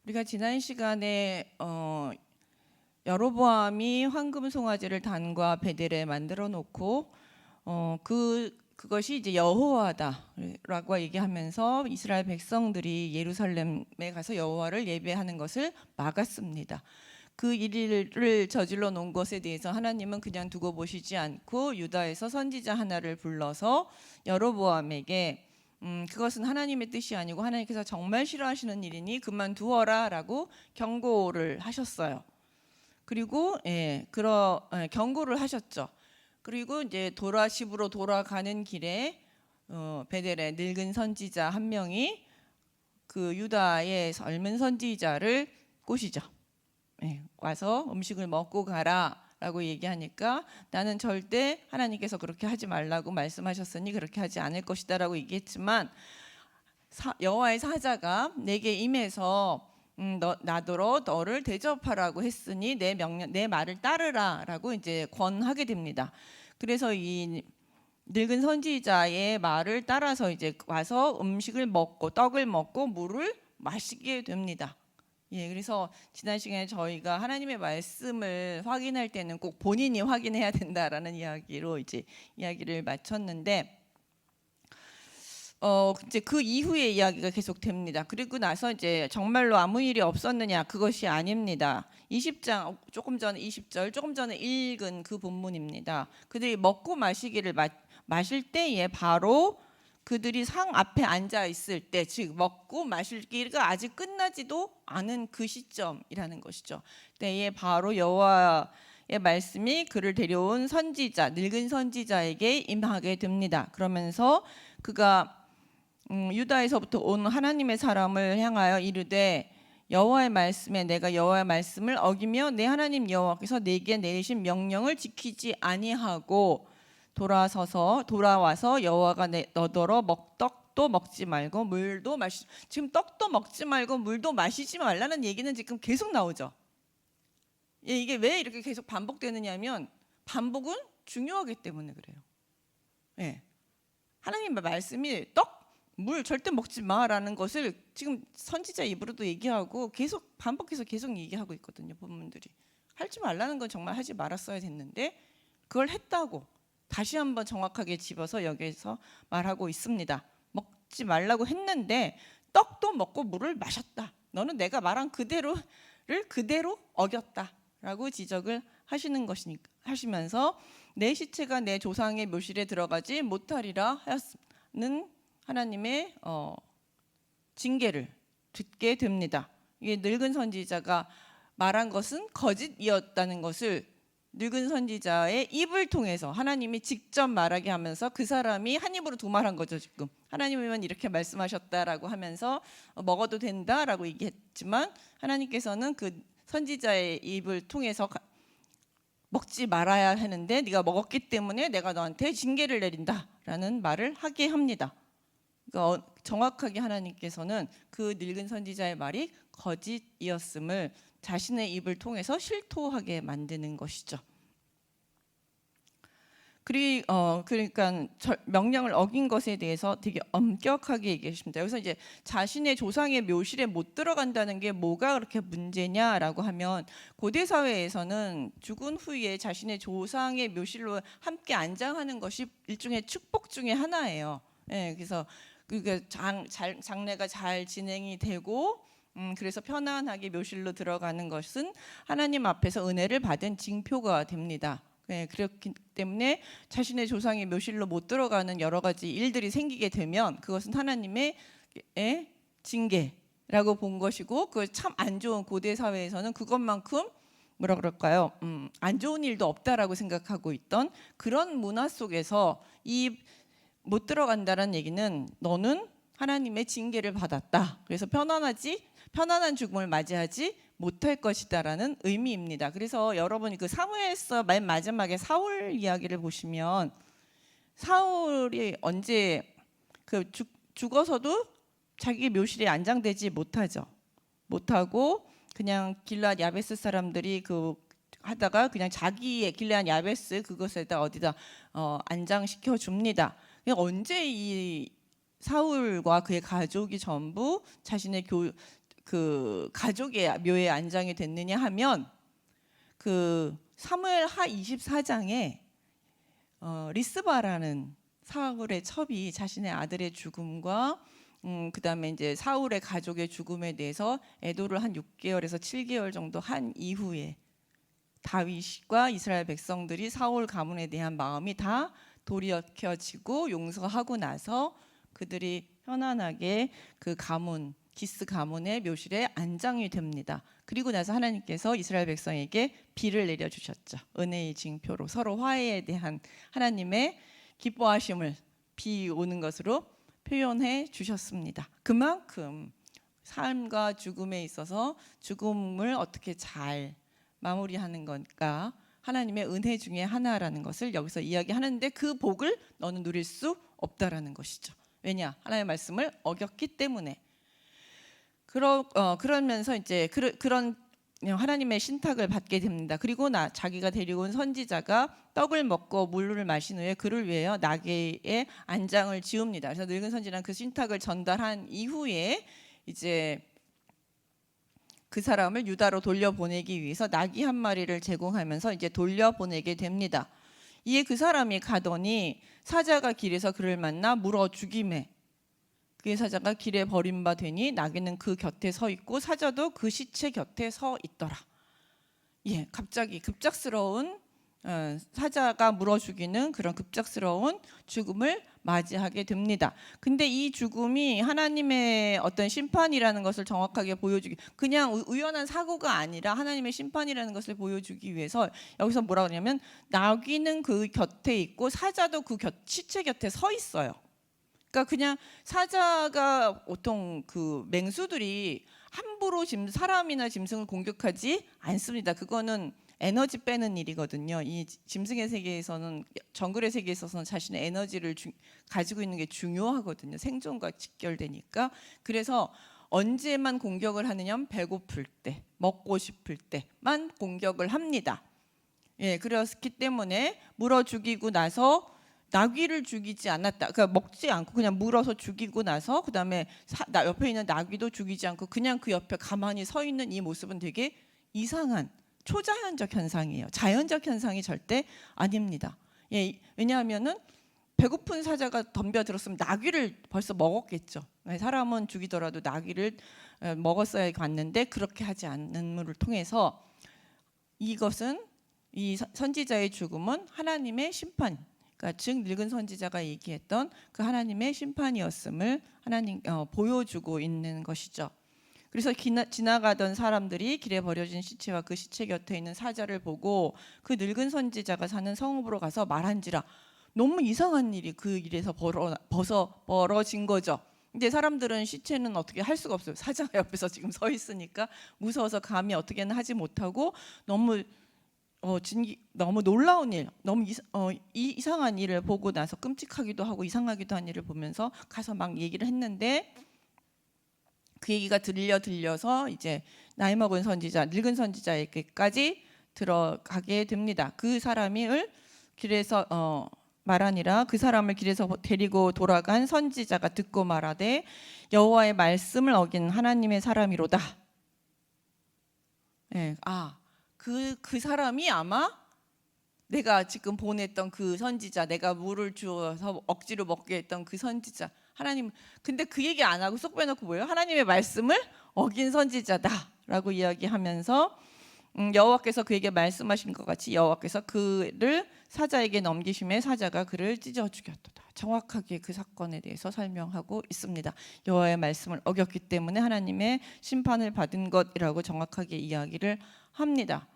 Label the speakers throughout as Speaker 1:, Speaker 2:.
Speaker 1: 우리가 지난 시간에 여로보암이 황금 송아지를 단과 베델에 만들어 놓고 그것이 이제 여호와다라고 얘기하면서 이스라엘 백성들이 예루살렘에 가서 여호와를 예배하는 것을 막았습니다. 그 일을 저질러 놓은 것에 대해서 하나님은 그냥 두고 보시지 않고 유다에서 선지자 하나를 불러서 여로보암에게 그것은 하나님의 뜻이 아니고 하나님께서 정말 싫어하시는 일이니 그만두어라라고 경고를 하셨어요. 그리고 경고를 하셨죠. 그리고 이제 집으로 돌아가는 길에 베델에 늙은 선지자 한 명이 그 유다의 젊은 선지자를 꼬시죠. 와서 음식을 먹고 가라라고 얘기하니까 나는 절대 하나님께서 그렇게 하지 말라고 말씀하셨으니 그렇게 하지 않을 것이다라고 얘기했지만 여호와의 사자가 내게 임해서 나더러 너를 대접하라고 했으니 내 말을 따르라라고 이제 권하게 됩니다. 그래서 이 늙은 선지자의 말을 따라서 이제 와서 음식을 먹고 떡을 먹고 물을 마시게 됩니다. 그래서 지난 시간에 저희가 하나님의 말씀을 확인할 때는 꼭 본인이 확인해야 된다라는 이야기로 이제 이야기를 마쳤는데 이제 그 이후의 이야기가 계속됩니다. 그리고 나서 이제 정말로 아무 일이 없었느냐, 그것이 아닙니다. 20장 조금 전에 20절 조금 전에 읽은 그 본문입니다. 그들이 먹고 마시기를 마실 때에 바로 그들이 상 앞에 앉아 있을 때, 즉 먹고 마시기가 아직 끝나지도 않은 그 시점이라는 것이죠. 때에 바로 여호와의 말씀이 그를 데려온 선지자, 늙은 선지자에게 임하게 됩니다. 그러면서 그가 유다에서부터 온 하나님의 사람을 향하여 이르되 여호와의 말씀에 내가 여호와의 말씀을 어기며 내 하나님 여호와께서 내게 내리신 명령을 지키지 아니하고 돌아와서 여호와가 너더러 떡도 먹지 말고 물도 지금 떡도 먹지 말고 물도 마시지 말라는 얘기는 지금 계속 나오죠. 이게 왜 이렇게 계속 반복되느냐면 반복은 중요하기 때문에 그래요. 하나님의 말씀이 떡, 물 절대 먹지 마라는 것을 지금 선지자 입으로도 얘기하고 계속 반복해서 계속 얘기하고 있거든요. 본문들이 하지 말라는 건 정말 하지 말았어야 됐는데 그걸 했다고 다시 한번 정확하게 집어서 여기에서 말하고 있습니다. 먹지 말라고 했는데 떡도 먹고 물을 마셨다. 너는 내가 말한 그대로 어겼다라고 지적을 하시면서 내 시체가 내 조상의 묘실에 들어가지 못하리라 하였는 하나님의 징계를 듣게 됩니다. 이게 늙은 선지자가 말한 것은 거짓이었다는 것을 늙은 선지자의 입을 통해서 하나님이 직접 말하게 하면서 그 사람이 한 입으로 두 말한 거죠. 지금 하나님은 이렇게 말씀하셨다라고 하면서 먹어도 된다라고 얘기했지만 하나님께서는 그 선지자의 입을 통해서 먹지 말아야 하는데 네가 먹었기 때문에 내가 너한테 징계를 내린다라는 말을 하게 합니다. 그러니까 정확하게 하나님께서는 그 늙은 선지자의 말이 거짓이었음을 자신의 입을 통해서 실토하게 만드는 것이죠. 그러니까 명령을 어긴 것에 대해서 되게 엄격하게 얘기하십니다. 여기서 이제 자신의 조상의 묘실에 못 들어간다는 게 뭐가 그렇게 문제냐라고 하면 고대 사회에서는 죽은 후에 자신의 조상의 묘실로 함께 안장하는 것이 일종의 축복 중에 하나예요. 그래서 장례가 잘 진행이 되고 그래서 편안하게 묘실로 들어가는 것은 하나님 앞에서 은혜를 받은 징표가 됩니다. 그렇기 때문에 자신의 조상의 묘실로 못 들어가는 여러 가지 일들이 생기게 되면 그것은 하나님의 징계라고 본 것이고 그 참 안 좋은 고대 사회에서는 그것만큼 뭐라 그럴까요? 안 좋은 일도 없다라고 생각하고 있던 그런 문화 속에서 못 들어간다는 얘기는 너는 하나님의 징계를 받았다. 그래서 편안한 죽음을 맞이하지 못할 것이다라는 의미입니다. 그래서 여러분이 그 사무엘서 맨 마지막에 사울 이야기를 보시면 사울이 언제 죽어서도 자기 묘실에 안장되지 못하고 그냥 길앗 야베스 사람들이 하다가 그냥 자기의 길앗 야베스 그것에다 어디다 안장시켜 줍니다. 언제 이 사울과 그의 가족이 전부 자신의 그 가족의 묘에 안장이 됐느냐 하면 그 사무엘하 24장에 리스바라는 사울의 첩이 자신의 아들의 죽음과 그다음에 이제 사울의 가족의 죽음에 대해서 애도를 한 6개월에서 7개월 정도 한 이후에 다윗과 이스라엘 백성들이 사울 가문에 대한 마음이 다 돌이켜지고 용서하고 나서 그들이 편안하게 그 가문 기스 가문의 묘실에 안장이 됩니다. 그리고 나서 하나님께서 이스라엘 백성에게 비를 내려주셨죠. 은혜의 징표로 서로 화해에 대한 하나님의 기뻐하심을 비 오는 것으로 표현해 주셨습니다. 그만큼 삶과 죽음에 있어서 죽음을 어떻게 잘 마무리하는 건가 하나님의 은혜 중에 하나라는 것을 여기서 이야기하는데 그 복을 너는 누릴 수 없다라는 것이죠. 왜냐? 하나님의 말씀을 어겼기 때문에. 그러면서 이제 그런 하나님의 신탁을 받게 됩니다. 그리고 자기가 데리고 온 선지자가 떡을 먹고 물을 마신 후에 그를 위하여 나귀의 안장을 지웁니다. 그래서 늙은 선지자는 그 신탁을 전달한 이후에 이제 그 사람을 유다로 돌려보내기 위해서 나귀 한 마리를 제공하면서 이제 돌려보내게 됩니다. 이에 그 사람이 가더니 사자가 길에서 그를 만나 물어 죽이매 그의 사자가 길에 버림받으니 나귀는 그 곁에 서 있고 사자도 그 시체 곁에 서 있더라. 예, 갑자기 급작스러운 사자가 물어 죽이는 그런 급작스러운 죽음을 맞이하게 됩니다. 근데 이 죽음이 하나님의 어떤 심판이라는 것을 정확하게 보여주기, 그냥 우연한 사고가 아니라 하나님의 심판이라는 것을 보여주기 위해서 여기서 뭐라 그러냐면 나귀는 그 곁에 있고 사자도 그 시체 곁에 서 있어요. 그러니까 그냥 사자가 보통 그 맹수들이 함부로 사람이나 짐승을 공격하지 않습니다. 그거는 에너지 빼는 일이거든요. 이 짐승의 세계에서는 정글의 세계에 있어서는 자신의 에너지를 가지고 있는 게 중요하거든요. 생존과 직결되니까. 그래서 언제만 공격을 하느냐면 배고플 때, 먹고 싶을 때만 공격을 합니다. 예, 그렇기 때문에 물어 죽이고 나서 나귀를 죽이지 않았다. 그러니까 먹지 않고 그냥 물어서 죽이고 나서 그다음에 옆에 있는 나귀도 죽이지 않고 그냥 그 옆에 가만히 서 있는 이 모습은 되게 이상한 초자연적 현상이에요. 자연적 현상이 절대 아닙니다. 예, 왜냐하면은 배고픈 사자가 덤벼들었으면 나귀를 벌써 먹었겠죠. 사람은 죽이더라도 나귀를 먹었어야 갔는데 그렇게 하지 않음을 통해서 이것은 이 선지자의 죽음은 하나님의 심판. 그러니까 즉 늙은 선지자가 얘기했던 그 하나님의 심판이었음을 하나님 보여주고 있는 것이죠. 그래서 지나가던 사람들이 길에 버려진 시체와 그 시체 곁에 있는 사자를 보고 그 늙은 선지자가 사는 성읍으로 가서 말한지라. 너무 이상한 일이 그 일에서 벌어진 거죠. 근데 사람들은 시체는 어떻게 할 수가 없어요. 사자가 옆에서 지금 서 있으니까 무서워서 감히 어떻게는 하지 못하고 너무 놀라운 일, 너무 이상한 일을 보고 나서 끔찍하기도 하고 이상하기도 한 일을 보면서 가서 막 얘기를 했는데 그 얘기가 들려서 이제 나이 먹은 선지자, 늙은 선지자에게까지 들어가게 됩니다. 그 사람을 길에서 말하니라. 그 사람을 길에서 데리고 돌아간 선지자가 듣고 말하되 여호와의 말씀을 어긴 하나님의 사람이로다. 예, 그 사람이 아마 내가 지금 보냈던 그 선지자, 내가 물을 주어서 억지로 먹게 했던 그 선지자. 하나님, 근데 그 얘기 안 하고 쏙 빼놓고 뭐예요? 하나님의 말씀을 어긴 선지자다라고 이야기하면서 여호와께서 그에게 말씀하신 것 같이 여호와께서 그를 사자에게 넘기심에 사자가 그를 찢어 죽였도다. 정확하게 그 사건에 대해서 설명하고 있습니다. 여호와의 말씀을 어겼기 때문에 하나님의 심판을 받은 것이라고 정확하게 이야기를 합니다.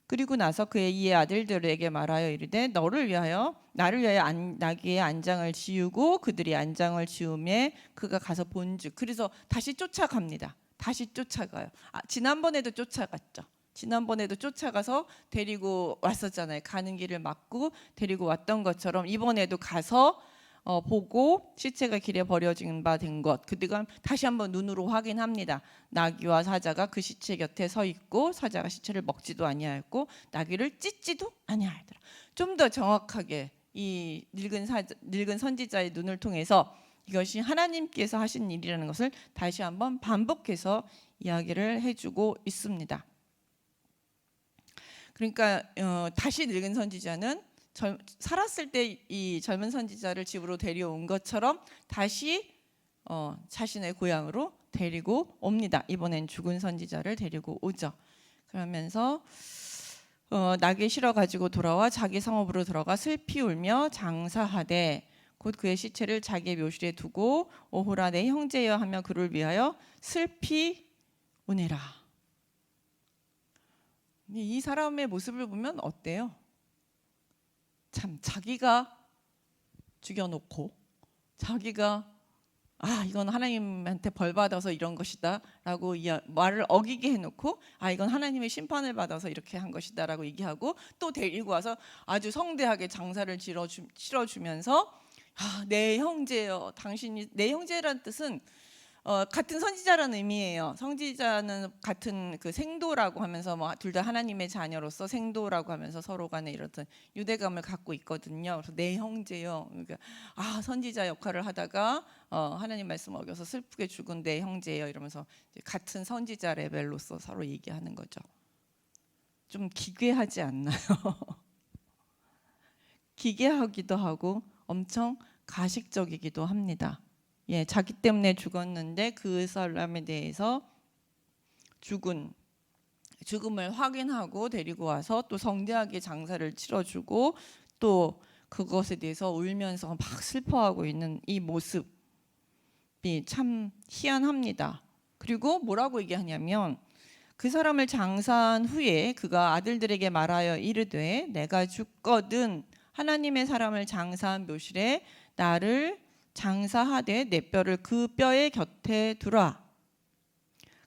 Speaker 1: 그리고 나서 그의 이의 아들들에게 말하여 이르되 나를 위하여 나귀의 안장을 지우고 그들이 안장을 지우매 그가 가서 본즉. 그래서 다시 쫓아갑니다. 다시 쫓아가요. 지난번에도 쫓아갔죠. 지난번에도 쫓아가서 데리고 왔었잖아요. 가는 길을 막고 데리고 왔던 것처럼 이번에도 가서 보고 시체가 길에 버려진 바 된 것, 그들과 다시 한번 눈으로 확인합니다. 나귀와 사자가 그 시체 곁에 서 있고 사자가 시체를 먹지도 아니하였고 나귀를 찢지도 아니하더라. 좀 더 정확하게 이 늙은 선지자의 눈을 통해서 이것이 하나님께서 하신 일이라는 것을 다시 한번 반복해서 이야기를 해주고 있습니다. 그러니까 다시 늙은 선지자는 살았을 때 이 젊은 선지자를 집으로 데려온 것처럼 다시 자신의 고향으로 데리고 옵니다. 이번엔 죽은 선지자를 데리고 오죠. 그러면서 낙에 실어 가지고 돌아와 자기 성읍으로 들어가 슬피 울며 장사하되 곧 그의 시체를 자기의 묘실에 두고 오호라 내 형제여 하며 그를 위하여 슬피 우니라. 이 사람의 모습을 보면 어때요? 참 자기가 죽여놓고 자기가 이건 하나님한테 벌 받아서 이런 것이다 라고 말을 어기게 해놓고 이건 하나님의 심판을 받아서 이렇게 한 것이다 라고 얘기하고 또 데리고 와서 아주 성대하게 장사를 치러주면서 내 형제여, 당신이 내 형제라는 뜻은 같은 선지자라는 의미예요. 선지자는 같은 그 생도라고 하면서 뭐 둘 다 하나님의 자녀로서 생도라고 하면서 서로 간에 이렇던 유대감을 갖고 있거든요. 그래서 내 형제요. 그러니까 선지자 역할을 하다가 하나님 말씀 어겨서 슬프게 죽은 내 형제요 이러면서 같은 선지자 레벨로서 서로 얘기하는 거죠. 좀 기괴하지 않나요? 기괴하기도 하고 엄청 가식적이기도 합니다. 자기 때문에 죽었는데 그 사람에 대해서 죽음을 확인하고 데리고 와서 또 성대하게 장사를 치러주고 또 그것에 대해서 울면서 막 슬퍼하고 있는 이 모습이 참 희한합니다. 그리고 뭐라고 얘기하냐면 그 사람을 장사한 후에 그가 아들들에게 말하여 이르되 내가 죽거든 하나님의 사람을 장사한 묘실에 나를 장사하되 내 뼈를 그 뼈의 곁에 두라.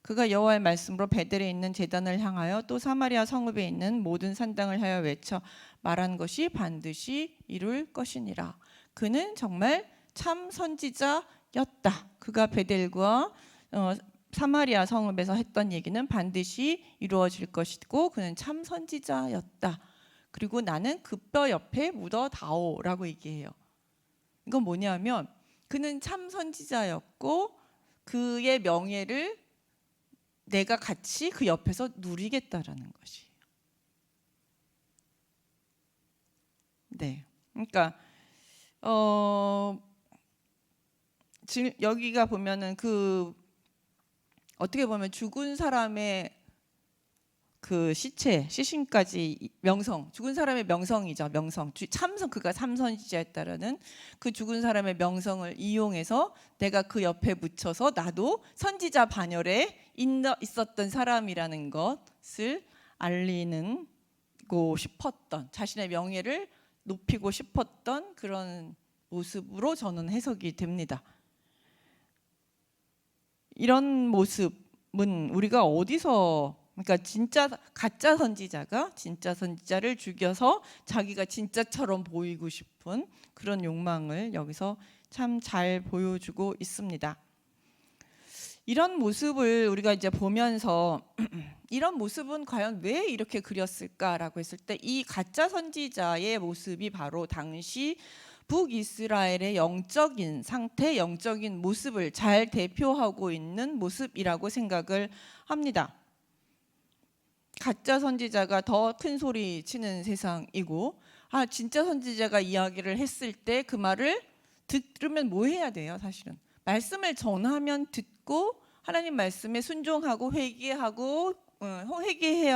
Speaker 1: 그가 여호와의 말씀으로 베델에 있는 제단을 향하여 또 사마리아 성읍에 있는 모든 산당을 하여 외쳐 말한 것이 반드시 이룰 것이니라. 그는 정말 참 선지자였다. 그가 베델과 사마리아 성읍에서 했던 얘기는 반드시 이루어질 것이고 그는 참 선지자였다. 그리고 나는 그 뼈 옆에 묻어다오라고 얘기해요. 이건 뭐냐면 그는 참 선지자였고 그의 명예를 내가 같이 그 옆에서 누리겠다라는 것이에요. 네, 그러니까 지금 여기가 보면은 그 어떻게 보면 죽은 사람의 그 시신까지 명성, 죽은 사람의 명성이죠. 명성. 그가 참선지자였다라는 그 죽은 사람의 명성을 이용해서 내가 그 옆에 묻혀서 나도 선지자 반열에 있었던 사람이라는 것을 알리고 싶었던, 자신의 명예를 높이고 싶었던 그런 모습으로 저는 해석이 됩니다. 이런 모습은 우리가 어디서, 그러니까 진짜 가짜 선지자가 진짜 선지자를 죽여서 자기가 진짜처럼 보이고 싶은 그런 욕망을 여기서 참 잘 보여주고 있습니다. 이런 모습을 우리가 이제 보면서 이런 모습은 과연 왜 이렇게 그렸을까라고 했을 때 이 가짜 선지자의 모습이 바로 당시 북이스라엘의 영적인 상태, 영적인 모습을 잘 대표하고 있는 모습이라고 생각을 합니다. 가짜 선지자가 더 큰 소리 치는 세상이고 진짜 선지자가 이야기를 했을 때 그 말을 들으면 뭐 해야 돼요? 사실은 말씀을 전하면 듣고 하나님 말씀에 순종하고 회개해야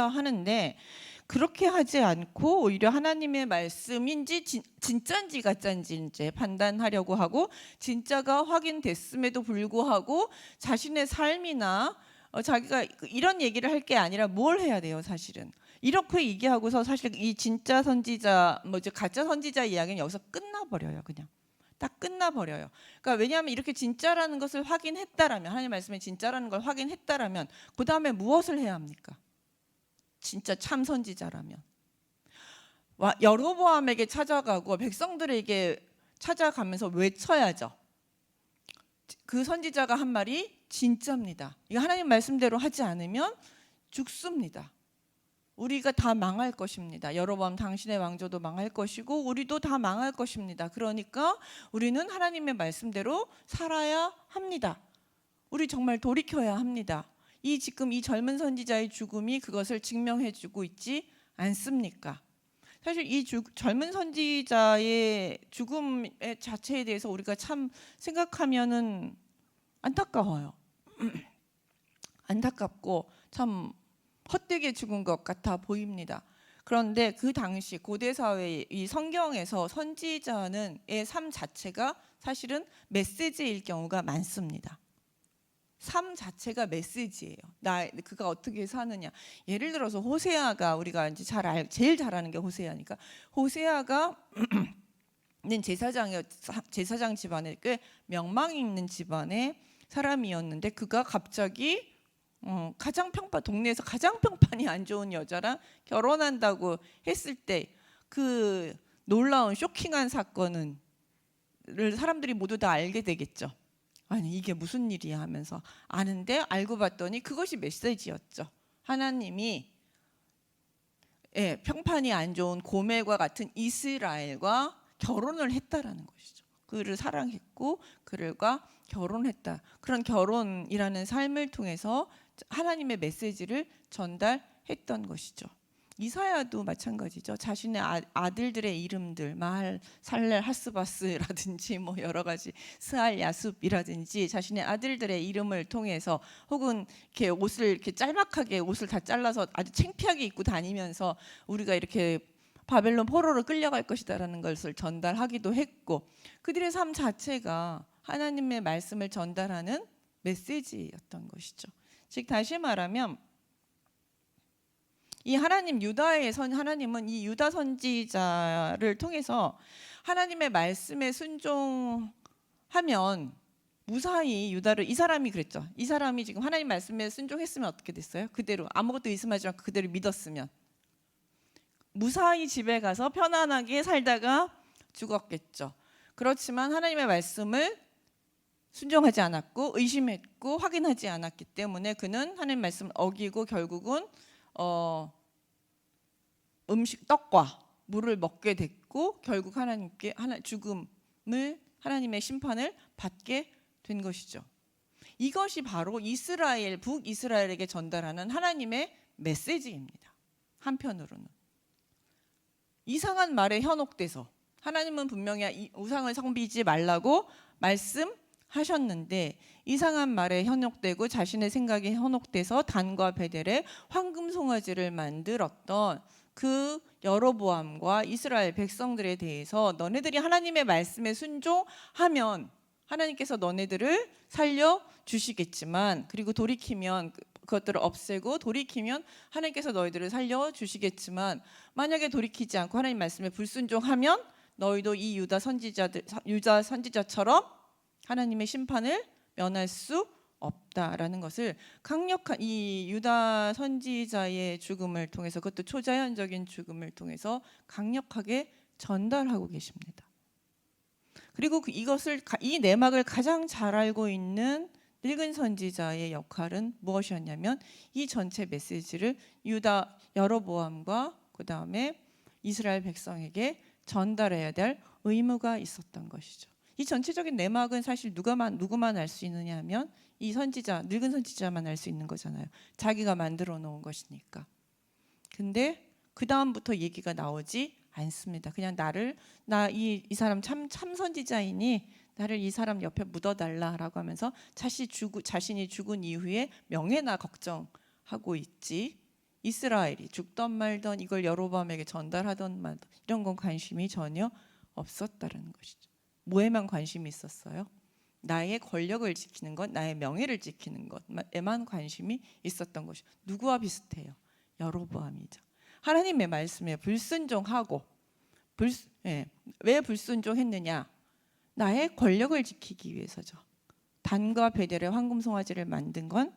Speaker 1: 하는데 그렇게 하지 않고 오히려 하나님의 말씀인지 진짜인지 가짜인지 이제 판단하려고 하고 진짜가 확인됐음에도 불구하고 자신의 삶이나 자기가 이런 얘기를 할 게 아니라 뭘 해야 돼요? 사실은 이렇게 얘기하고서 사실 이 진짜 선지자 이제 가짜 선지자 이야기는 여기서 끝나버려요. 그냥 딱 끝나버려요. 그러니까 왜냐하면 이렇게 진짜라는 것을 확인했다라면 하나님 말씀에 진짜라는 걸 확인했다라면 그 다음에 무엇을 해야 합니까? 진짜 참 선지자라면 여로보암에게 찾아가고 백성들에게 찾아가면서 외쳐야죠. 그 선지자가 한 말이 진짜입니다. 이거 하나님 말씀대로 하지 않으면 죽습니다. 우리가 다 망할 것입니다. 여로보암 당신의 왕조도 망할 것이고 우리도 다 망할 것입니다. 그러니까 우리는 하나님의 말씀대로 살아야 합니다. 우리 정말 돌이켜야 합니다. 지금 이 젊은 선지자의 죽음이 그것을 증명해주고 있지 않습니까? 사실 이 젊은 선지자의 죽음 자체에 대해서 우리가 참 생각하면은 안타까워요. 안타깝고 참 헛되게 죽은 것 같아 보입니다. 그런데 그 당시 고대 사회의 이 성경에서 선지자는의 삶 자체가 사실은 메시지일 경우가 많습니다. 삶 자체가 메시지예요. 그가 어떻게 사느냐. 예를 들어서 호세아가 우리가 이제 제일 잘 아는 게 호세아니까 호세아가 는 제사장 집안에 꽤 명망이 있는 집안의 사람이었는데 그가 갑자기 동네에서 가장 평판이 안 좋은 여자랑 결혼한다고 했을 때 그 놀라운 쇼킹한 사건을 사람들이 모두 다 알게 되겠죠. 아니 이게 무슨 일이야 하면서 아는데 알고 봤더니 그것이 메시지였죠. 하나님이 평판이 안 좋은 고멜과 같은 이스라엘과 결혼을 했다라는 것이죠. 그를 사랑했고 그들과 결혼했다. 그런 결혼이라는 삶을 통해서 하나님의 메시지를 전달했던 것이죠. 이사야도 마찬가지죠. 자신의 아들들의 이름들 마할, 살렐, 하스바스라든지 뭐 여러 가지 스알, 야숲이라든지 자신의 아들들의 이름을 통해서 혹은 이렇게 옷을 이렇게 짤막하게 옷을 다 잘라서 아주 창피하게 입고 다니면서 우리가 이렇게 바벨론 포로로 끌려갈 것이다라는 것을 전달하기도 했고 그들의 삶 자체가 하나님의 말씀을 전달하는 메시지였던 것이죠. 즉 다시 말하면 이 하나님은 이 유다 선지자를 통해서 하나님의 말씀에 순종하면 무사히 이 사람이 그랬죠. 이 사람이 지금 하나님 말씀에 순종했으면 어떻게 됐어요? 그대로 아무것도 의심하지 않고 그대로 믿었으면 무사히 집에 가서 편안하게 살다가 죽었겠죠. 그렇지만 하나님의 말씀을 순종하지 않았고 의심했고 확인하지 않았기 때문에 그는 하나님 말씀을 어기고 결국은 떡과 물을 먹게 됐고 결국 하나님의 심판을 받게 된 것이죠. 이것이 바로 북이스라엘에게 전달하는 하나님의 메시지입니다. 한편으로는 이상한 말에 현혹돼서 하나님은 분명히 우상을 섬기지 말라고 말씀하셨는데 이상한 말에 현혹되고 자신의 생각에 현혹돼서 단과 베델에 황금 송아지를 만들었던 그 여로보암과 이스라엘 백성들에 대해서 너네들이 하나님의 말씀에 순종하면 하나님께서 너네들을 살려주시겠지만 그리고 돌이키면 그것들을 없애고 돌이키면 하나님께서 너희들을 살려주시겠지만 만약에 돌이키지 않고 하나님 말씀에 불순종하면 너희도 이 유다 선지자처럼 하나님의 심판을 면할 수 없다라는 것을 강력한 이 유다 선지자의 죽음을 통해서 그것도 초자연적인 죽음을 통해서 강력하게 전달하고 계십니다. 그리고 이 내막을 가장 잘 알고 있는 늙은 선지자의 역할은 무엇이었냐면 이 전체 메시지를 유다 여로보암과 그 다음에 이스라엘 백성에게 전달해야 될 의무가 있었던 것이죠. 이 전체적인 내막은 사실 누구만 알 수 있느냐 하면 이 늙은 선지자만 알 수 있는 거잖아요. 자기가 만들어 놓은 것이니까. 근데 그 다음부터 얘기가 나오지 않습니다. 그냥 이 사람 참 선지자이니 나를 이 사람 옆에 묻어달라라고 하면서 자신이 죽은 이후에 명예나 걱정하고 있지. 이스라엘이 죽던 말던 이걸 여로보암에게 전달하던 말던 이런 건 관심이 전혀 없었다는 것이죠. 뭐에만 관심이 있었어요? 나의 권력을 지키는 것, 나의 명예를 지키는 것에만 관심이 있었던 것이 누구와 비슷해요? 여로보암이죠. 하나님의 말씀에 불순종하고 왜 불순종했느냐? 나의 권력을 지키기 위해서죠. 단과 베델의 황금 송아지를 만든 건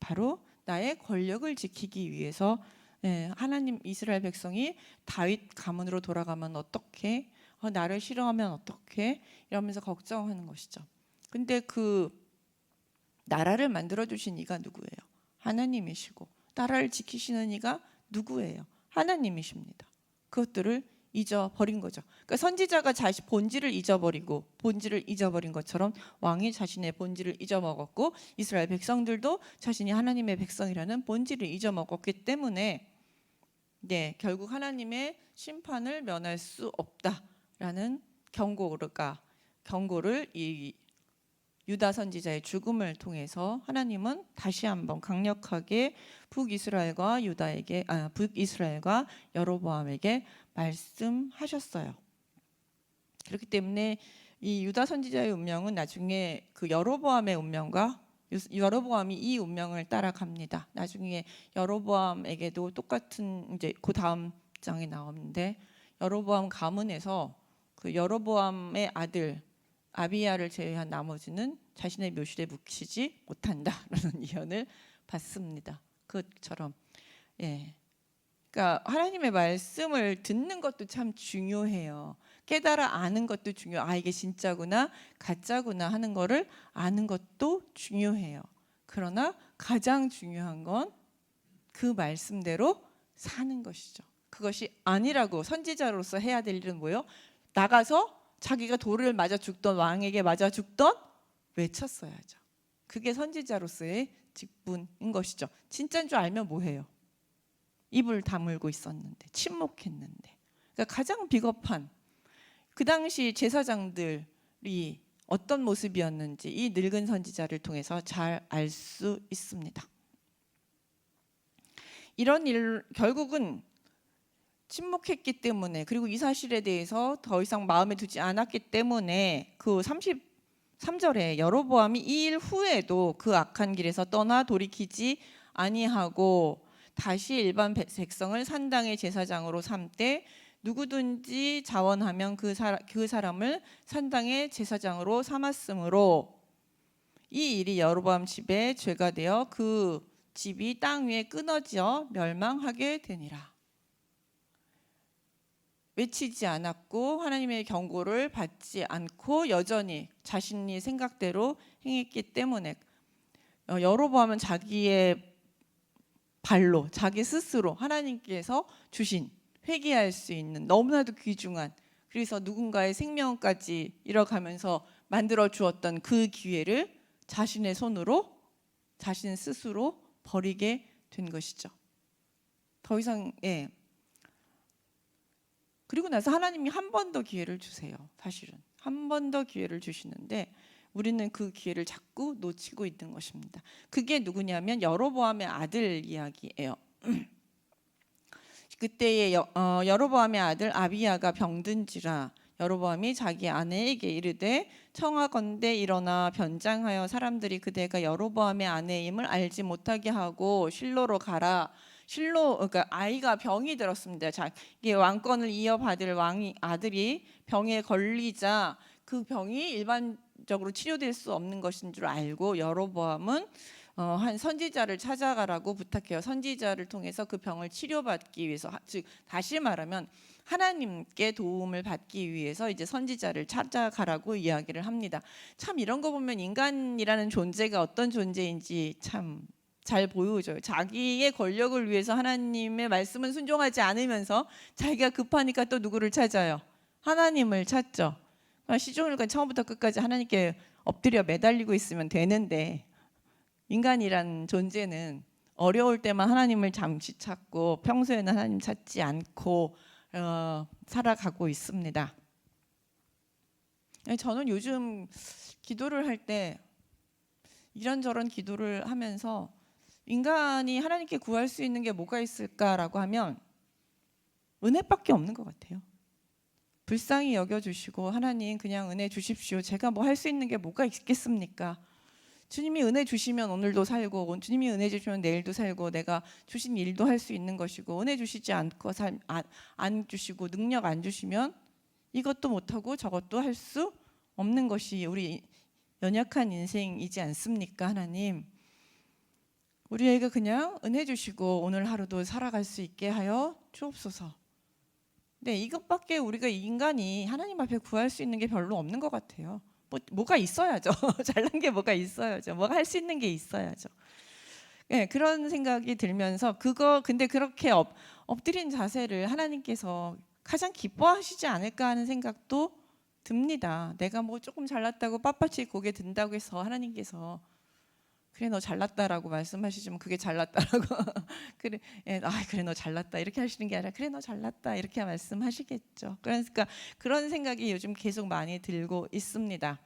Speaker 1: 바로 나의 권력을 지키기 위해서 하나님 이스라엘 백성이 다윗 가문으로 돌아가면 어떻게 나를 싫어하면 어떻게 이러면서 걱정하는 것이죠. 근데 그 나라를 만들어 주신 이가 누구예요? 하나님이시고 나라를 지키시는 이가 누구예요? 하나님이십니다. 그것들을 잊어버린 거죠. 그러니까 선지자가 자신 본질을 잊어버린 것처럼 왕이 자신의 본질을 잊어먹었고 이스라엘 백성들도 자신이 하나님의 백성이라는 본질을 잊어먹었기 때문에 결국 하나님의 심판을 면할 수 없다라는 경고를 이 유다 선지자의 죽음을 통해서 하나님은 다시 한번 강력하게 북이스라엘과 여로보암에게 말씀하셨어요. 그렇기 때문에 이 유다 선지자의 운명은 나중에 그 여로보암의 운명과 여로보암이 이 운명을 따라갑니다. 나중에 여로보암에게도 똑같은 이제 그 다음 장에 나오는데 여로보암 가문에서 그 여로보암의 아들 아비야를 제외한 나머지는 자신의 묘실에 묵히지 못한다라는 예언을 받습니다. 그것처럼 그러니까 하나님의 말씀을 듣는 것도 참 중요해요. 깨달아 아는 것도 중요해요. 이게 진짜구나 가짜구나 하는 거를 아는 것도 중요해요. 그러나 가장 중요한 건 그 말씀대로 사는 것이죠. 그것이 아니라고 선지자로서 해야 될 일은 뭐예요? 나가서 자기가 돌을 맞아 죽던 왕에게 맞아 죽던 외쳤어야죠. 그게 선지자로서의 직분인 것이죠. 진짜인 줄 알면 뭐해요? 입을 다물고 있었는데, 침묵했는데. 그러니까 가장 비겁한 그 당시 제사장들이 어떤 모습이었는지 이 늙은 선지자를 통해서 잘 알 수 있습니다. 이런 일 결국은 침묵했기 때문에, 그리고 이 사실에 대해서 더 이상 마음에 두지 않았기 때문에 그 33절에 여로보암이 이 일 후에도 그 악한 길에서 떠나 돌이키지 아니하고 다시 일반 백성을 산당의 제사장으로 삼되 누구든지 자원하면 그 사람을 산당의 제사장으로 삼았으므로 이 일이 여로보암 집에 죄가 되어 그 집이 땅 위에 끊어져 멸망하게 되니라. 외치지 않았고 하나님의 경고를 받지 않고 여전히 자신이 생각대로 행했기 때문에 여로보암은 자기의 발로 자기 스스로 하나님께서 주신 회개할 수 있는 너무나도 귀중한, 그래서 누군가의 생명까지 잃어가면서 만들어 주었던 그 기회를 자신의 손으로 자신 스스로 버리게 된 것이죠. 더 이상 그리고 나서 하나님이 한 번 더 기회를 주세요. 사실은 한 번 더 기회를 주시는데 우리는 그 기회를 자꾸 놓치고 있는 것입니다. 그게 누구냐면 여로보암의 아들 이야기예요. 그때의 여로보암의 아들 아비야가 병든지라 여로보암이 자기 아내에게 이르되 청하건대 일어나 변장하여 사람들이 그대가 여로보암의 아내임을 알지 못하게 하고 실로로 가라. 그러니까 아이가 병이 들었습니다. 자기 왕권을 이어받을 아들이 병에 걸리자 그 병이 일반적으로 치료될 수 없는 것인 줄 알고 여로보암은 한 선지자를 찾아가라고 부탁해요. 선지자를 통해서 그 병을 치료받기 위해서, 즉 다시 말하면 하나님께 도움을 받기 위해서 이제 선지자를 찾아가라고 이야기를 합니다. 참 이런 거 보면 인간이라는 존재가 어떤 존재인지 참 잘 보여줘요. 자기의 권력을 위해서 하나님의 말씀은 순종하지 않으면서 자기가 급하니까 또 누구를 찾아요? 하나님을 찾죠. 시종일관 처음부터 끝까지 하나님께 엎드려 매달리고 있으면 되는데 인간이란 존재는 어려울 때만 하나님을 잠시 찾고 평소에는 하나님 찾지 않고 살아가고 있습니다. 저는 요즘 기도를 할 때 이런저런 기도를 하면서 인간이 하나님께 구할 수 있는 게 뭐가 있을까라고 하면 은혜밖에 없는 것 같아요. 불쌍히 여겨주시고 하나님 그냥 은혜 주십시오. 제가 뭐 할 수 있는 게 뭐가 있겠습니까? 주님이 은혜 주시면 오늘도 살고, 주님이 은혜 주시면 내일도 살고, 내가 주신 일도 할 수 있는 것이고, 은혜 주시지 않고 안 주시고 능력 안 주시면 이것도 못하고 저것도 할 수 없는 것이 우리 연약한 인생이지 않습니까? 하나님 우리에게 그냥 은혜 주시고 오늘 하루도 살아갈 수 있게 하여 주옵소서. 네, 이것밖에 우리가 인간이 하나님 앞에 구할 수 있는 게 별로 없는 것 같아요. 뭐가 있어야죠. 잘난 게 뭐가 있어야죠. 뭐가 할 수 있는 게 있어야죠. 네, 그런 생각이 들면서 근데 그렇게 엎드린 자세를 하나님께서 가장 기뻐하시지 않을까 하는 생각도 듭니다. 내가 뭐 조금 잘났다고 빳빳이 고개 든다고 해서 하나님께서 그래 너 잘났다라고 말씀하시지만 그게 잘났다라고 그래 그래 너 잘났다 이렇게 하시는 게 아니라 그래 너 잘났다 이렇게 말씀하시겠죠. 그러니까 그런 생각이 요즘 계속 많이 들고 있습니다.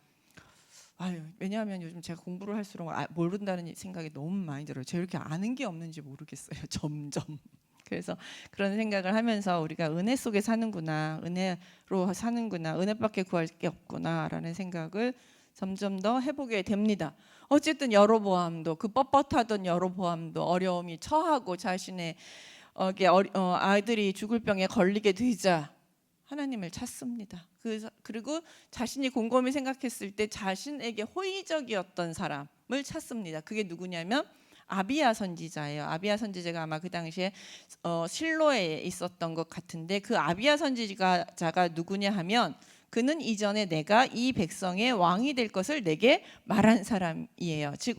Speaker 1: 왜냐하면 요즘 제가 공부를 할수록 모른다는 생각이 너무 많이 들어요. 제가 이렇게 아는 게 없는지 모르겠어요. 점점. 그래서 그런 생각을 하면서 우리가 은혜 속에 사는구나, 은혜로 사는구나, 은혜밖에 구할 게 없구나라는 생각을 점점 더 해보게 됩니다. 어쨌든 여로보암도 그 뻣뻣하던 여로보암도 어려움이 처하고 자신의 아들이 죽을 병에 걸리게 되자 하나님을 찾습니다. 그리고 자신이 곰곰이 생각했을 때 자신에게 호의적이었던 사람을 찾습니다. 그게 누구냐면 아비야 선지자예요. 아비야 선지자가 아마 그 당시에 실로에 있었던 것 같은데 그 아비야 선지자가 누구냐 하면 그는 이전에 내가 이 백성의 왕이 될 것을 내게 말한 사람이에요. 즉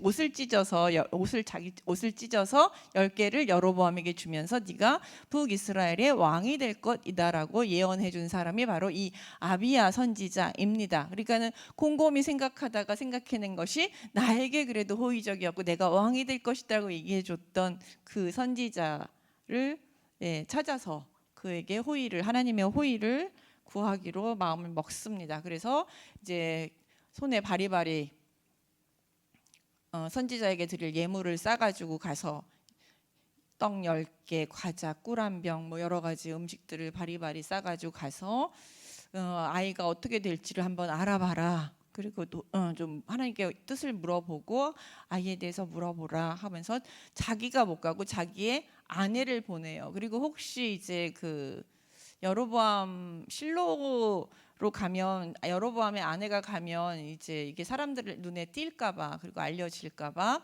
Speaker 1: 자기 옷을 찢어서 10개를 여로보암에게 주면서 네가 북이스라엘의 왕이 될 것이다라고 예언해 준 사람이 바로 이 아비야 선지자입니다. 그러니까는 곰곰이 생각하다가 생각해낸 것이 나에게 그래도 호의적이었고 내가 왕이 될 것이라고 얘기해 줬던 그 선지자를 찾아서 그에게 하나님의 호의를 구하기로 마음을 먹습니다. 그래서 이제 손에 바리바리 선지자에게 드릴 예물을 싸가지고 가서 떡 10개, 과자, 꿀 한 병, 뭐 여러 가지 음식들을 바리바리 싸가지고 가서 아이가 어떻게 될지를 한번 알아봐라. 그리고 좀 하나님께 뜻을 물어보고 아이에 대해서 물어보라 하면서 자기가 못 가고 자기의 아내를 보내요. 그리고 혹시 이제 여로보암 실로로 가면 여로보암의 아내가 가면 이제 이게 사람들 눈에 띌까봐 그리고 알려질까봐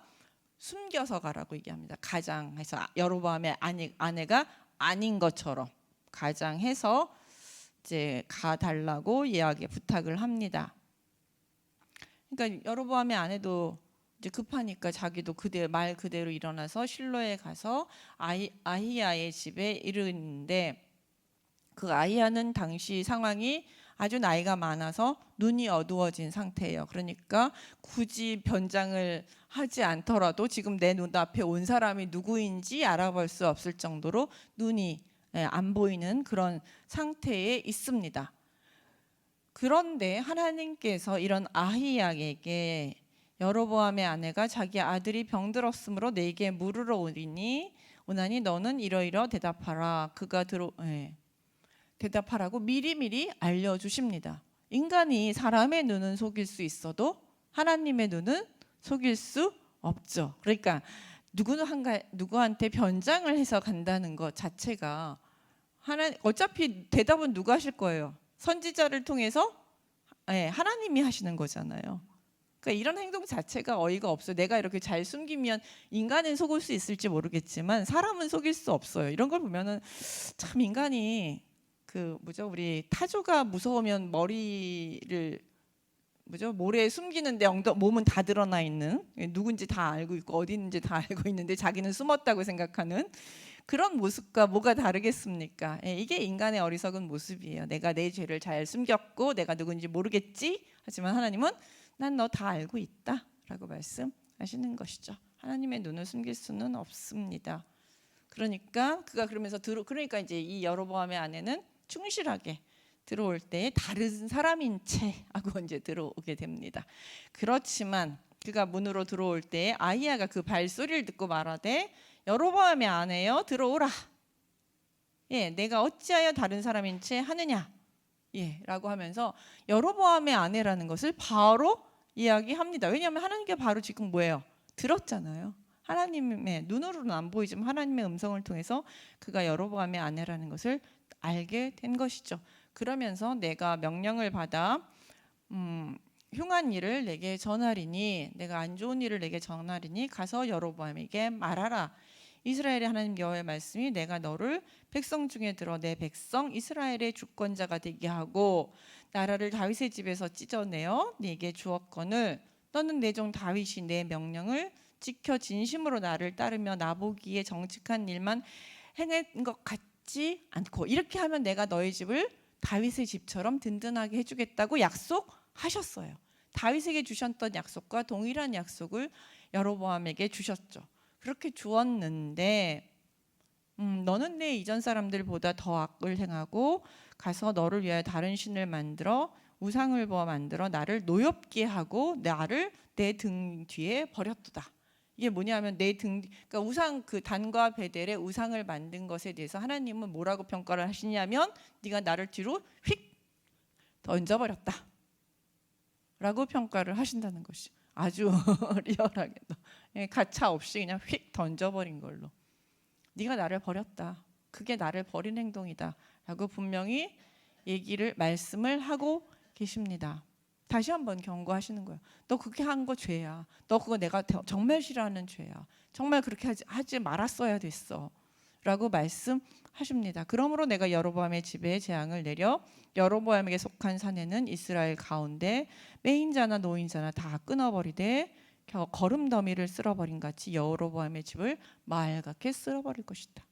Speaker 1: 숨겨서 가라고 얘기합니다. 가장해서 여로보암의 아내가 아닌 것처럼 가장해서 이제 가달라고 부탁을 합니다. 그러니까 여로보암의 아내도 이제 급하니까 자기도 말 그대로 일어나서 실로에 가서 아히야의 집에 이르는데 그 아히야는 당시 상황이 아주 나이가 많아서 눈이 어두워진 상태예요. 그러니까 굳이 변장을 하지 않더라도 지금 내 눈앞에 온 사람이 누구인지 알아볼 수 없을 정도로 눈이 안 보이는 그런 상태에 있습니다. 그런데 하나님께서 이런 아히야에게 여로보암의 아내가 자기 아들이 병들었으므로 내게 물으러 오나니 너는 이러이러 대답하라. 그가 대답하라고 미리미리 알려주십니다. 인간이 사람의 눈은 속일 수 있어도 하나님의 눈은 속일 수 없죠. 그러니까 누구한테 변장을 해서 간다는 것 자체가 어차피 대답은 누가 하실 거예요? 선지자를 통해서 하나님이 하시는 거잖아요. 그러니까 이런 행동 자체가 어이가 없어요. 내가 이렇게 잘 숨기면 인간은 속을 수 있을지 모르겠지만 사람은 속일 수 없어요. 이런 걸 보면은 참 인간이 우리 타조가 무서우면 머리를 모래에 숨기는데 몸은 다 드러나 있는 누군지 다 알고 있고 어디 있는지 다 알고 있는데 자기는 숨었다고 생각하는 그런 모습과 뭐가 다르겠습니까? 이게 인간의 어리석은 모습이에요. 내가 내 죄를 잘 숨겼고 내가 누군지 모르겠지. 하지만 하나님은 난 너 다 알고 있다라고 말씀하시는 것이죠. 하나님의 눈을 숨길 수는 없습니다. 그러니까 그러니까 이제 이 여로보암의 아내는 충실하게 들어올 때 다른 사람인 채 하고 이제 들어오게 됩니다. 그렇지만 그가 문으로 들어올 때 아히야가 그 발소리를 듣고 말하되 여로보암의 아내여 들어오라. 내가 어찌하여 다른 사람인 채 하느냐. 라고 하면서 여로보암의 아내라는 것을 바로 이야기합니다. 왜냐하면 하나님께 바로 지금 뭐예요? 들었잖아요. 하나님의 눈으로는 안 보이지만 하나님의 음성을 통해서 그가 여로보암의 아내라는 것을 알게 된 것이죠. 그러면서 내가 명령을 받아 흉한 일을 내게 전하리니 내가 안 좋은 일을 내게 전하리니 가서 여로보암에게 말하라. 이스라엘의 하나님 여호와의 말씀이 내가 너를 백성 중에 들어 내 백성 이스라엘의 주권자가 되게 하고 나라를 다윗의 집에서 찢어내어 네게 주었거늘 너는 내 종 다윗이 내 명령을 지켜 진심으로 나를 따르며 나보기에 정직한 일만 행한 것 같이 잊지 않고 이렇게 하면 내가 너희 집을 다윗의 집처럼 든든하게 해주겠다고 약속하셨어요. 다윗에게 주셨던 약속과 동일한 약속을 여로보암에게 주셨죠. 그렇게 주었는데 너는 내 이전 사람들보다 더 악을 행하고 가서 너를 위하여 다른 신을 만들어 우상을 만들어 나를 노엽게 하고 나를 내 등 뒤에 버렸도다. 이게 뭐냐면 내 등, 그러니까 우상 그 단과 베델의 우상을 만든 것에 대해서 하나님은 뭐라고 평가를 하시냐면 네가 나를 뒤로 휙 던져버렸다 라고 평가를 하신다는 것이 아주 리얼하게 가차 없이 그냥 휙 던져버린 걸로 네가 나를 버렸다. 그게 나를 버린 행동이다 라고 분명히 말씀을 하고 계십니다. 다시 한번 경고하시는 거예요. 너 그렇게 한 거 죄야. 너 그거 내가 정말 싫어하는 죄야. 정말 그렇게 하지 말았어야 됐어 라고 말씀하십니다. 그러므로 내가 여로보암의 집에 재앙을 내려 여로보암에게 속한 사내는 이스라엘 가운데 매인자나 노인자나 다 끊어버리되 거름더미를 쓸어버린 같이 여로보암의 집을 말갛게 쓸어버릴 것이다.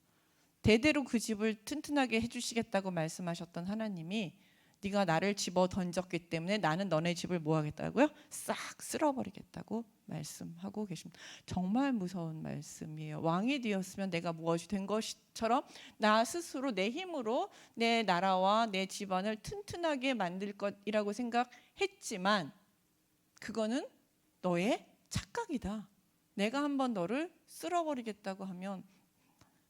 Speaker 1: 대대로 그 집을 튼튼하게 해주시겠다고 말씀하셨던 하나님이 네가 나를 집어 던졌기 때문에 나는 너네 집을 뭐 하겠다고요? 싹 쓸어버리겠다고 말씀하고 계십니다. 정말 무서운 말씀이에요. 왕이 되었으면 내가 무엇이 된 것처럼 나 스스로 내 힘으로 내 나라와 내 집안을 튼튼하게 만들 것이라고 생각했지만 그거는 너의 착각이다. 내가 한번 너를 쓸어버리겠다고 하면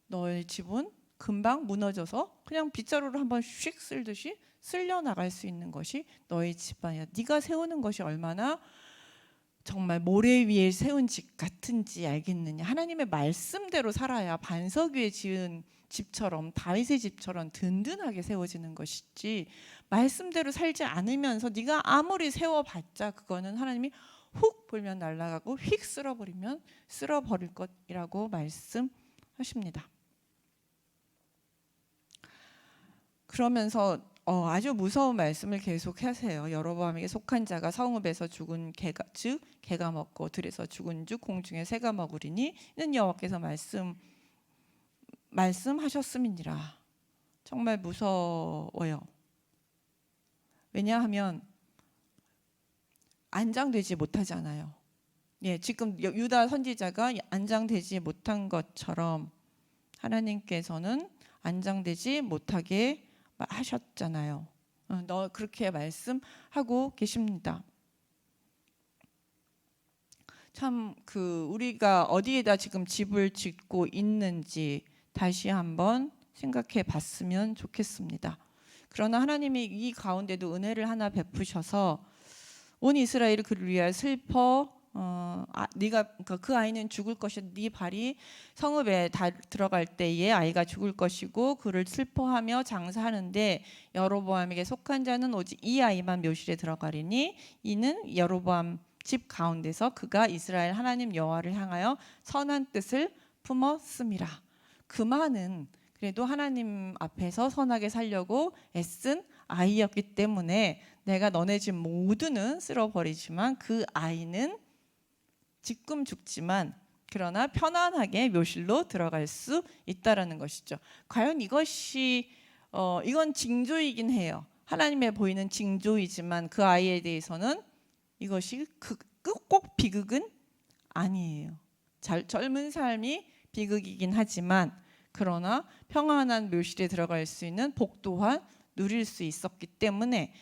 Speaker 1: 너의 집은 금방 무너져서 그냥 빗자루를 한번 휙 쓸듯이 쓸려 나갈 수 있는 것이 너의 집안이야. 네가 세우는 것이 얼마나 정말 모래 위에 세운 집 같은지 알겠느냐. 하나님의 말씀대로 살아야 반석 위에 지은 집처럼 다윗의 집처럼 든든하게 세워지는 것이지 말씀대로 살지 않으면서 네가 아무리 세워봤자 그거는 하나님이 훅 불면 날아가고 휙 쓸어버릴 것이라고 말씀하십니다. 그러면서 아주 무서운 말씀을 계속 하세요. 여로보암에게 속한 자가 성읍에서 죽은 개가 즉 개가 먹고 들에서 죽은 즉 공중에 새가 먹으리니 이는 여호와께서 말씀하셨음이니라. 정말 무서워요. 왜냐하면 안장되지 못하잖아요. 지금 유다 선지자가 안장되지 못한 것처럼 하나님께서는 안장되지 못하게 하셨잖아요. 너 그렇게 말씀하고 계십니다. 참 우리가 어디에다 지금 집을 짓고 있는지 다시 한번 생각해 봤으면 좋겠습니다. 그러나 하나님이 이 가운데도 은혜를 하나 베푸셔서 온 이스라엘이 그를 위하여 슬퍼 네가 그 아이는 죽을 것이다. 네 발이 성읍에 들어갈 때에 아이가 죽을 것이고 그를 슬퍼하며 장사하는데 여로보암에게 속한 자는 오직 이 아이만 묘실에 들어가리니 이는 여로보암 집 가운데서 그가 이스라엘 하나님 여호와를 향하여 선한 뜻을 품었음이라. 그만은 그래도 하나님 앞에서 선하게 살려고 애쓴 아이였기 때문에 내가 너네 집 모두는 쓸어버리지만 그 아이는 지금 죽지만 그러나 편안하게 묘실로 들어갈 수 있다라는 것이죠. 과연 이건 징조이긴 해요. 하나님의 보이는 징조이지만 그 아이에 대해서는 이것이 꼭 비극은 아니에요. 젊은 삶이 비극이긴 하지만 그러나 평안한 묘실에 들어갈 수 있는 복 또한 누릴 수 있었기 때문에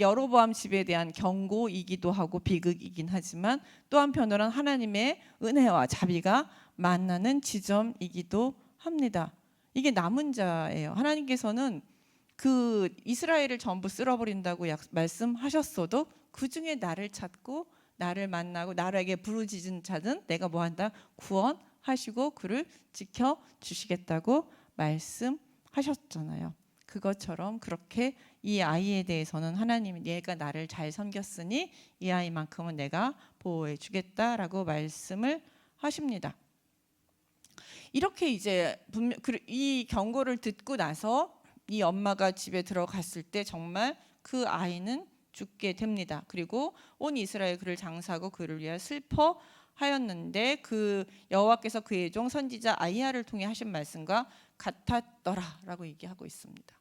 Speaker 1: 여로보암 집에 대한 경고이기도 하고 비극이긴 하지만 또 한편으로는 하나님의 은혜와 자비가 만나는 지점이기도 합니다. 이게 남은 자예요. 하나님께서는 그 이스라엘을 전부 쓸어버린다고 말씀하셨어도 그 중에 나를 찾고 나를 만나고 나에게 부르짖은 자는 내가 뭐한다? 구원하시고 그를 지켜주시겠다고 말씀하셨잖아요. 그것처럼 그렇게 이 아이에 대해서는 하나님이 얘가 나를 잘 섬겼으니 이 아이만큼은 내가 보호해 주겠다라고 말씀을 하십니다. 이렇게 이제 이 경고를 듣고 나서 이 엄마가 집에 들어갔을 때 정말 그 아이는 죽게 됩니다. 그리고 온 이스라엘 그를 장사하고 그를 위하여 슬퍼하였습니다. 하였는데 그 여호와께서 그의 종 선지자 아히야를 통해 하신 말씀과 같았더라라고 얘기하고 있습니다.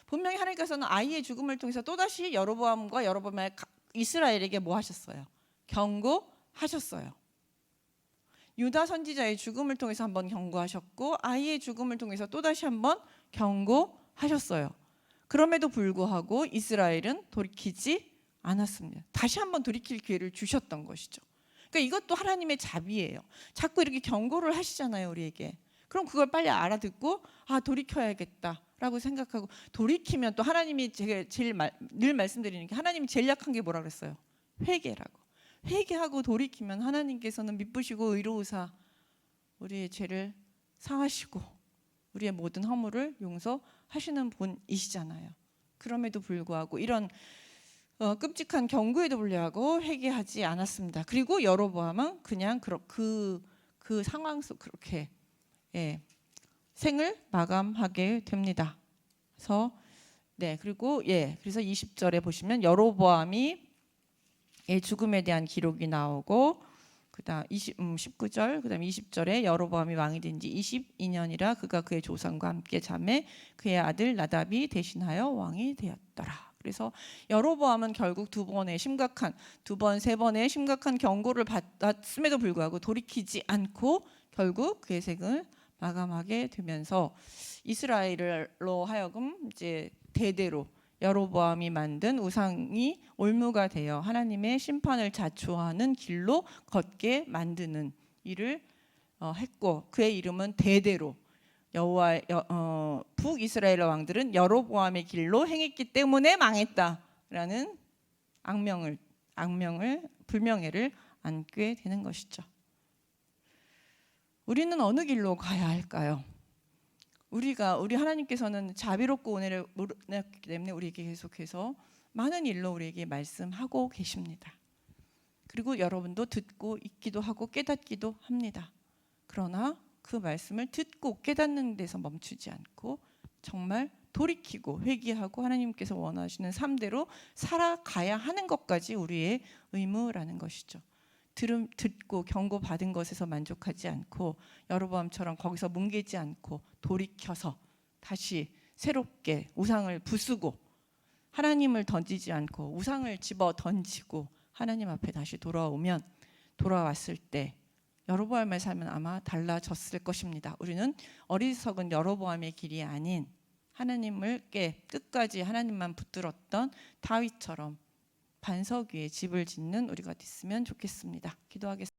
Speaker 1: 분명히 하나님께서는 아이의 죽음을 통해서 또다시 여로보암과 여로보암의 이스라엘에게 뭐 하셨어요? 경고하셨어요. 유다 선지자의 죽음을 통해서 한번 경고하셨고 아이의 죽음을 통해서 또다시 한번 경고하셨어요. 그럼에도 불구하고 이스라엘은 돌이키지 않았습니다. 다시 한번 돌이킬 기회를 주셨던 것이죠. 그러니까 이것도 하나님의 자비예요. 자꾸 이렇게 경고를 하시잖아요, 우리에게. 그럼 그걸 빨리 알아듣고 돌이켜야겠다라고 생각하고 돌이키면 또 하나님이 제가 늘 말씀드리는 게 하나님이 제일 약한 게 뭐라 그랬어요? 회개라고. 회개하고 돌이키면 하나님께서는 미쁘시고 의로우사 우리의 죄를 사하시고 우리의 모든 허물을 용서하시는 분이시잖아요. 그럼에도 불구하고 이런 끔찍한 경고에도 불구하고 회개하지 않았습니다. 그리고 여로보암은 그냥 그 상황 속 그렇게 생을 마감하게 됩니다. 그래서 20절에 보시면 여로보암이 죽음에 대한 기록이 나오고 그다음 19절 그다음 20절에 여로보암이 왕이 된 지 22년이라 그가 그의 조상과 함께 잠에 그의 아들 나답이 대신하여 왕이 되었더라. 그래서 여로보암은 결국 두 번, 세 번의 심각한 경고를 받았음에도 불구하고 돌이키지 않고 결국 그의 생을 마감하게 되면서 이스라엘로 하여금 이제 대대로 여로보암이 만든 우상이 올무가 되어 하나님의 심판을 자초하는 길로 걷게 만드는 일을 했고 그의 이름은 대대로 북이스라엘 왕들은 여로보암의 길로 행했기 때문에 망했다라는 불명예를 안게 되는 것이죠. 우리는 어느 길로 가야 할까요? 우리 하나님께서는 자비롭고 은혜롭기 때문에 우리에게 계속해서 많은 일로 우리에게 말씀하고 계십니다. 그리고 여러분도 듣고 있기도 하고 깨닫기도 합니다. 그러나 그 말씀을 듣고 깨닫는 데서 멈추지 않고 정말 돌이키고 회개하고 하나님께서 원하시는 삶대로 살아가야 하는 것까지 우리의 의무라는 것이죠. 듣고 경고받은 것에서 만족하지 않고 여로보암처럼 거기서 뭉개지 않고 돌이켜서 다시 새롭게 우상을 부수고 하나님을 던지지 않고 우상을 집어 던지고 하나님 앞에 다시 돌아왔을 때 여로보암의 삶은 아마 달라졌을 것입니다. 우리는 어리석은 여로보암의 길이 아닌 하나님을께 끝까지 하나님만 붙들었던 다윗처럼 반석 위에 집을 짓는 우리가 됐으면 좋겠습니다. 기도하겠습니다.